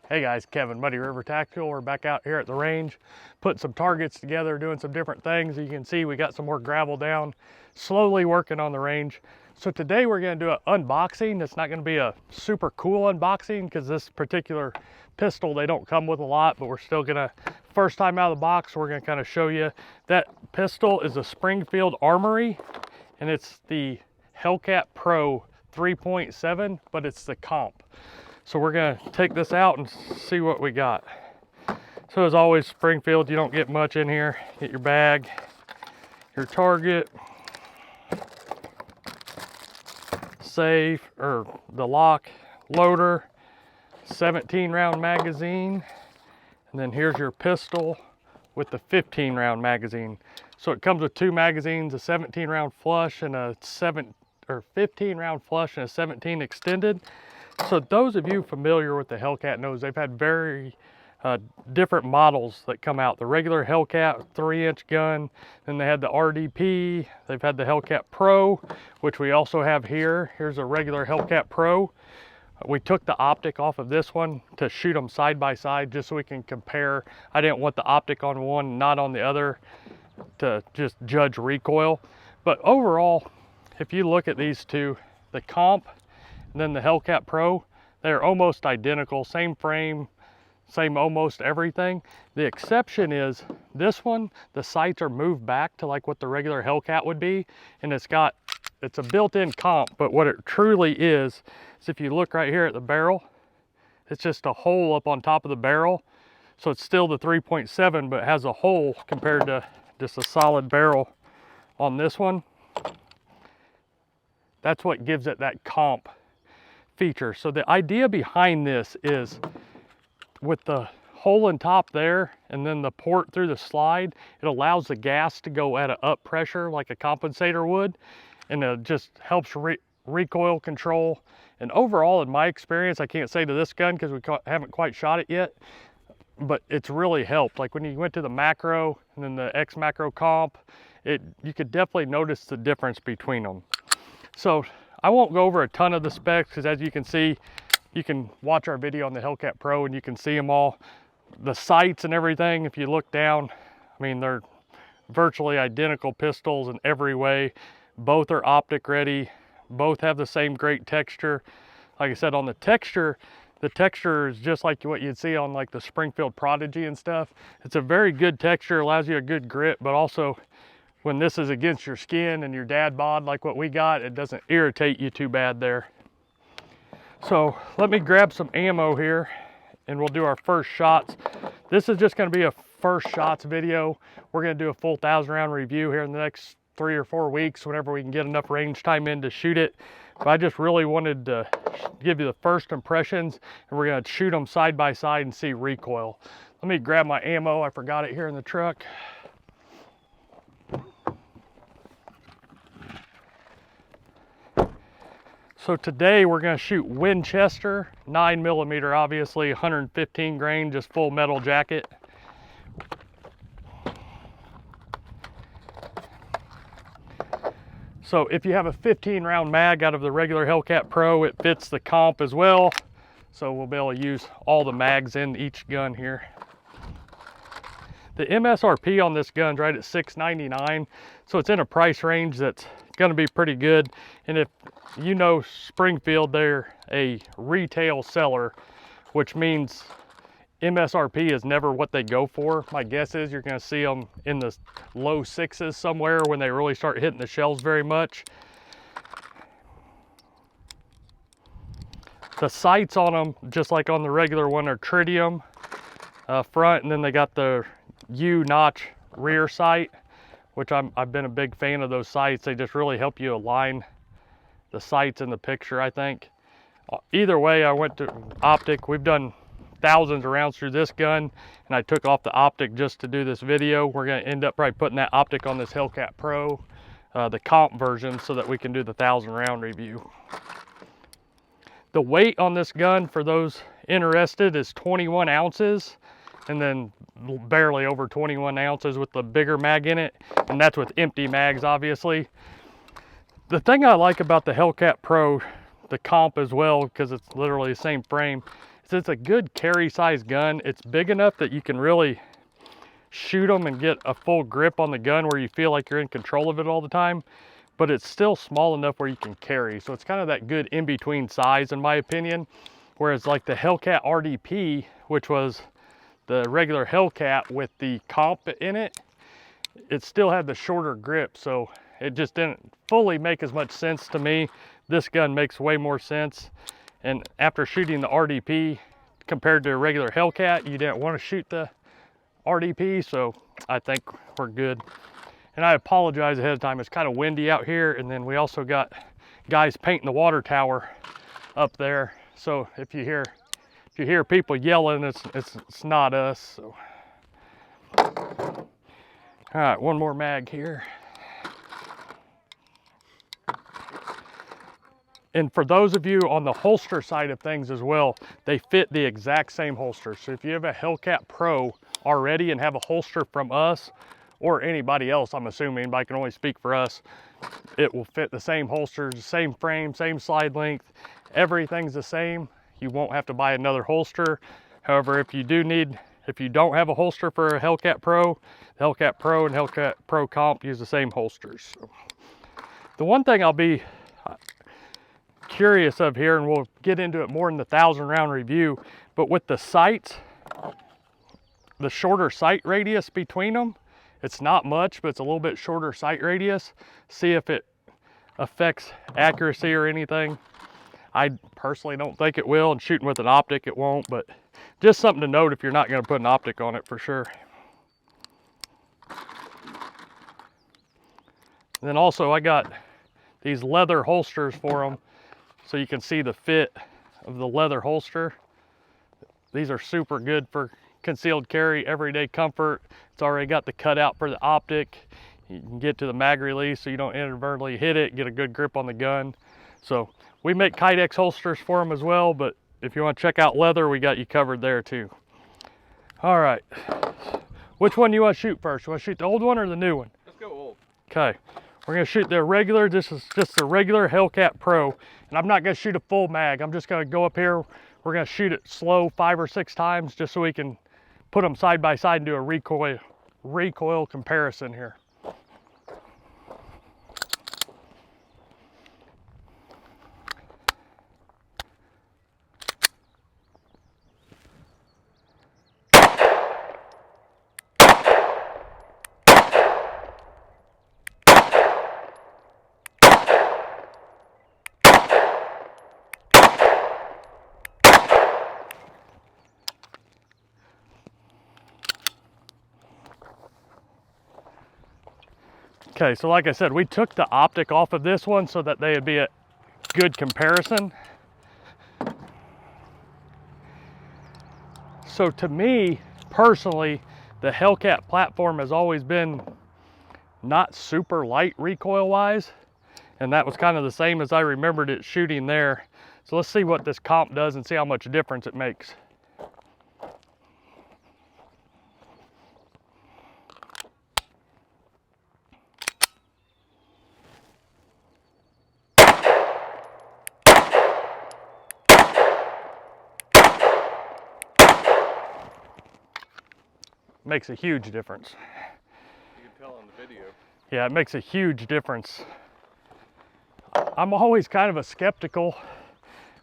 Hey guys, Kevin, Muddy River Tactical. We're back out here at the range, putting some targets together, doing some different things. You can see we got some more gravel down, slowly working on the range. So today we're gonna do an unboxing. It's not gonna be a super cool unboxing because this particular pistol, they don't come with a lot, but we're still gonna, first time out of the box, we're gonna kind of show you. That pistol is a Springfield Armory, and it's the Hellcat Pro 3.7, but it's the comp. So we're gonna take this out and see what we got. So as always, Springfield, you don't get much in here. Get your bag, your target, safe, or the lock, loader, 17 round magazine, and then here's your pistol with the 15 round magazine. So it comes with two magazines, a 17 round flush and a 15 round flush and a 17 extended. So those of you familiar with the Hellcat knows they've had very different models that come out. The regular Hellcat 3-inch gun, then they had the RDP, they've had the Hellcat Pro, which we also have here. Here's a regular Hellcat Pro. We took the optic off of this one to shoot them side by side just so we can compare. I didn't want the optic on one, not on the other, to just judge recoil. But overall, if you look at these two, the comp and then the Hellcat Pro, they're almost identical, same frame, same almost everything. The exception is this one, the sights are moved back to like what the regular Hellcat would be, and it's a built-in comp, but what it truly is if you look right here at the barrel, it's just a hole up on top of the barrel. So it's still the 3.7, but it has a hole compared to just a solid barrel on this one. That's what gives it that comp feature. So the idea behind this is with the hole in top there and then the port through the slide, it allows the gas to go at an up pressure like a compensator would, and it just helps recoil control. And overall, in my experience, I can't say to this gun because we haven't quite shot it yet, but it's really helped. Like when you went to the macro and then the X macro comp, you could definitely notice the difference between them. So I won't go over a ton of the specs because as you can see, you can watch our video on the Hellcat Pro and you can see them all. The sights and everything, if you look down, I mean, they're virtually identical pistols in every way. Both are optic ready. Both have the same great texture. Like I said, on the texture is just like what you'd see on like the Springfield Prodigy and stuff. It's a very good texture, allows you a good grip, but also when this is against your skin and your dad bod like what we got, it doesn't irritate you too bad there. So let me grab some ammo here and we'll do our first shots. This is just gonna be a first shots video. We're gonna do a full 1,000 round review here in the next 3 or 4 weeks, whenever we can get enough range time in to shoot it. But I just really wanted to give you the first impressions, and we're gonna shoot them side by side and see recoil. Let me grab my ammo. I forgot it here in the truck. So today we're gonna shoot Winchester, 9mm, obviously, 115 grain, just full metal jacket. So if you have a 15 round mag out of the regular Hellcat Pro, it fits the comp as well. So we'll be able to use all the mags in each gun here. The MSRP on this gun's right at $699, so it's in a price range that's gonna be pretty good. And if you know Springfield, they're a retail seller, which means MSRP is never what they go for. My guess is you're gonna see them in the low 6s somewhere when they really start hitting the shelves very much. The sights on them, just like on the regular one, are tritium front, and then they got the U-notch rear sight, which I've been a big fan of those sights. They just really help you align the sights in the picture, I think. Either way, I went to optic. We've done thousands of rounds through this gun, and I took off the optic just to do this video. We're gonna end up probably putting that optic on this Hellcat Pro, the comp version, so that we can do the 1,000 round review. The weight on this gun, for those interested, is 21 ounces, and then barely over 21 ounces with the bigger mag in it, and that's with empty mags, obviously. The thing I like about the Hellcat Pro the comp as well, because it's literally the same frame, is it's a good carry size gun. It's big enough that you can really shoot them and get a full grip on the gun where you feel like you're in control of it all the time, but it's still small enough where you can carry. So it's kind of that good in-between size in my opinion. Whereas like the Hellcat RDP, which was the regular Hellcat with the comp in it, it still had the shorter grip, so it just didn't fully make as much sense to me. This gun makes way more sense. And after shooting the RDP compared to a regular Hellcat, you didn't want to shoot the RDP, so I think we're good. And I apologize ahead of time, it's kind of windy out here, and then we also got guys painting the water tower up there. So if you hear people yelling, it's not us. So. All right, one more mag here. And for those of you on the holster side of things as well, they fit the exact same holster. So if you have a Hellcat Pro already and have a holster from us or anybody else, I'm assuming, but I can only speak for us, it will fit the same holsters, same frame, same slide length, everything's the same. You won't have to buy another holster. However, if you don't have a holster for a Hellcat Pro, the Hellcat Pro and Hellcat Pro Comp use the same holsters. So, the one thing I'll be curious of here, and we'll get into it more in the 1,000 round review, but with the sights, the shorter sight radius between them, it's not much, but it's a little bit shorter sight radius. See if it affects accuracy or anything. I personally don't think it will, and shooting with an optic it won't, but just something to note if you're not going to put an optic on it for sure. And then also I got these leather holsters for them, so you can see the fit of the leather holster. These are super good for concealed carry, everyday comfort. It's already got the cutout for the optic. You can get to the mag release so you don't inadvertently hit it, get a good grip on the gun. So we make Kydex holsters for them as well, but if you want to check out leather, we got you covered there too. All right, which one do you want to shoot first? You want to shoot the old one or the new one? Let's go old. Okay, we're gonna shoot the regular, this is just a regular Hellcat Pro, and I'm not gonna shoot a full mag. I'm just gonna go up here, we're gonna shoot it slow 5 or 6 times just so we can put them side by side and do a recoil comparison here. Okay, so like I said, we took the optic off of this one so that they would be a good comparison. So to me, personally, the Hellcat platform has always been not super light recoil-wise, and that was kind of the same as I remembered it shooting there. So let's see what this comp does and see how much difference it makes. Makes a huge difference. You can tell on the video. Yeah, it makes a huge difference. I'm always kind of a skeptical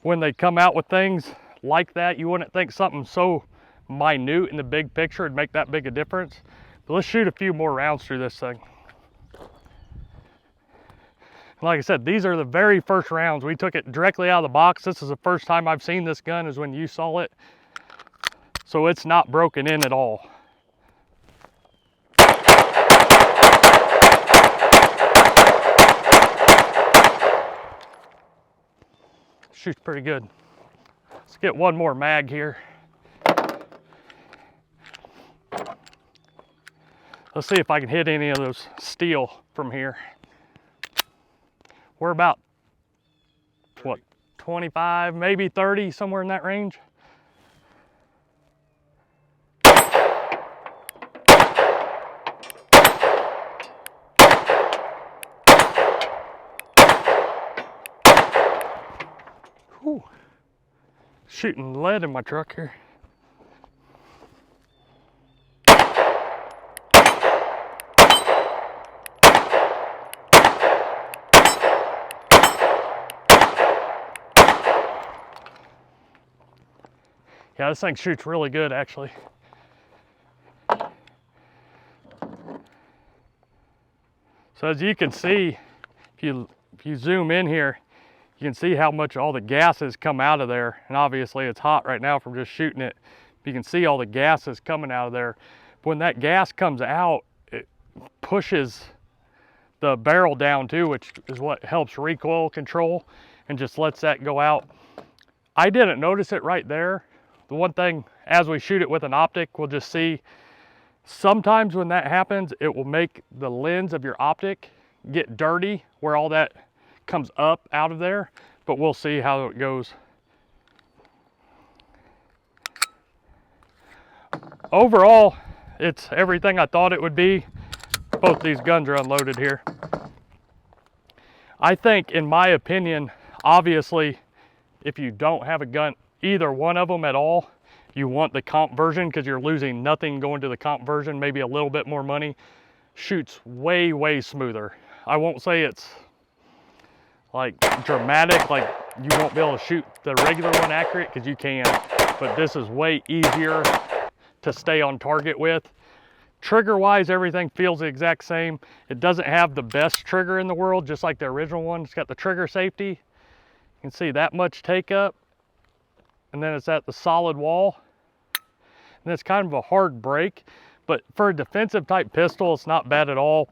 when they come out with things like that. You wouldn't think something so minute in the big picture would make that big a difference. But let's shoot a few more rounds through this thing. Like I said, these are the very first rounds. We took it directly out of the box. This is the first time I've seen this gun is when you saw it. So it's not broken in at all. Shoots pretty good. Let's get one more mag here. Let's see if I can hit any of those steel from here. We're about, what, 25, maybe 30, somewhere in that range. Whew. Shooting lead in my truck here. Yeah, this thing shoots really good, actually. So as you can see, if you zoom in here, you can see how much all the gases come out of there. And obviously it's hot right now from just shooting it. You can see all the gases coming out of there. When that gas comes out, it pushes the barrel down too, which is what helps recoil control and just lets that go out. I didn't notice it right there. The one thing, as we shoot it with an optic, we'll just see sometimes when that happens, it will make the lens of your optic get dirty where all that comes up out of there, but we'll see how it goes. Overall, it's everything I thought it would be. Both these guns are unloaded here. I think, in my opinion, obviously, if you don't have a gun, either one of them at all, you want the comp version because you're losing nothing going to the comp version, maybe a little bit more money. Shoots way, way smoother. I won't say it's like dramatic, like you won't be able to shoot the regular one accurate because you can, but this is way easier to stay on target with. Trigger wise, everything feels the exact same. It doesn't have the best trigger in the world, just like the original one. It's got the trigger safety. You can see that much take up, and then it's at the solid wall. And it's kind of a hard break, but for a defensive type pistol, it's not bad at all.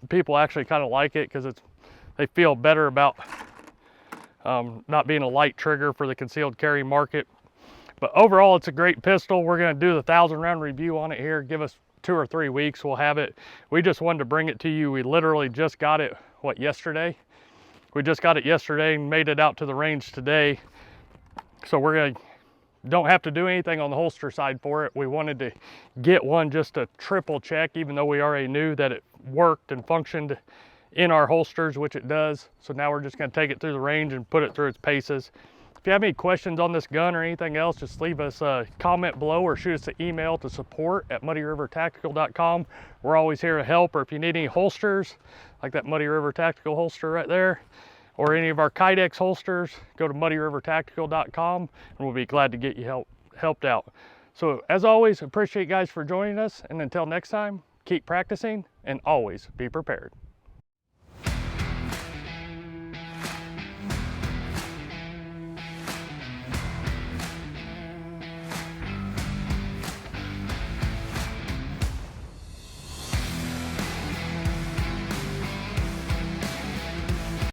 People actually kind of like it because they feel better about not being a light trigger for the concealed carry market. But overall, it's a great pistol. We're going to do the 1,000-round review on it here. Give us 2 or 3 weeks, we'll have it. We just wanted to bring it to you. We literally just got it, what, yesterday? We just got it yesterday and made it out to the range today. So don't have to do anything on the holster side for it. We wanted to get one just to triple check, even though we already knew that it worked and functioned in our holsters, which it does. So now we're just going to take it through the range and put it through its paces. If you have any questions on this gun or anything else, just leave us a comment below or shoot us an email to support@muddyrivertactical.com. We're always here to help, or if you need any holsters, like that Muddy River Tactical holster right there, or any of our Kydex holsters, go to muddyrivertactical.com and we'll be glad to get you helped out. So as always, appreciate you guys for joining us, and until next time, keep practicing and always be prepared.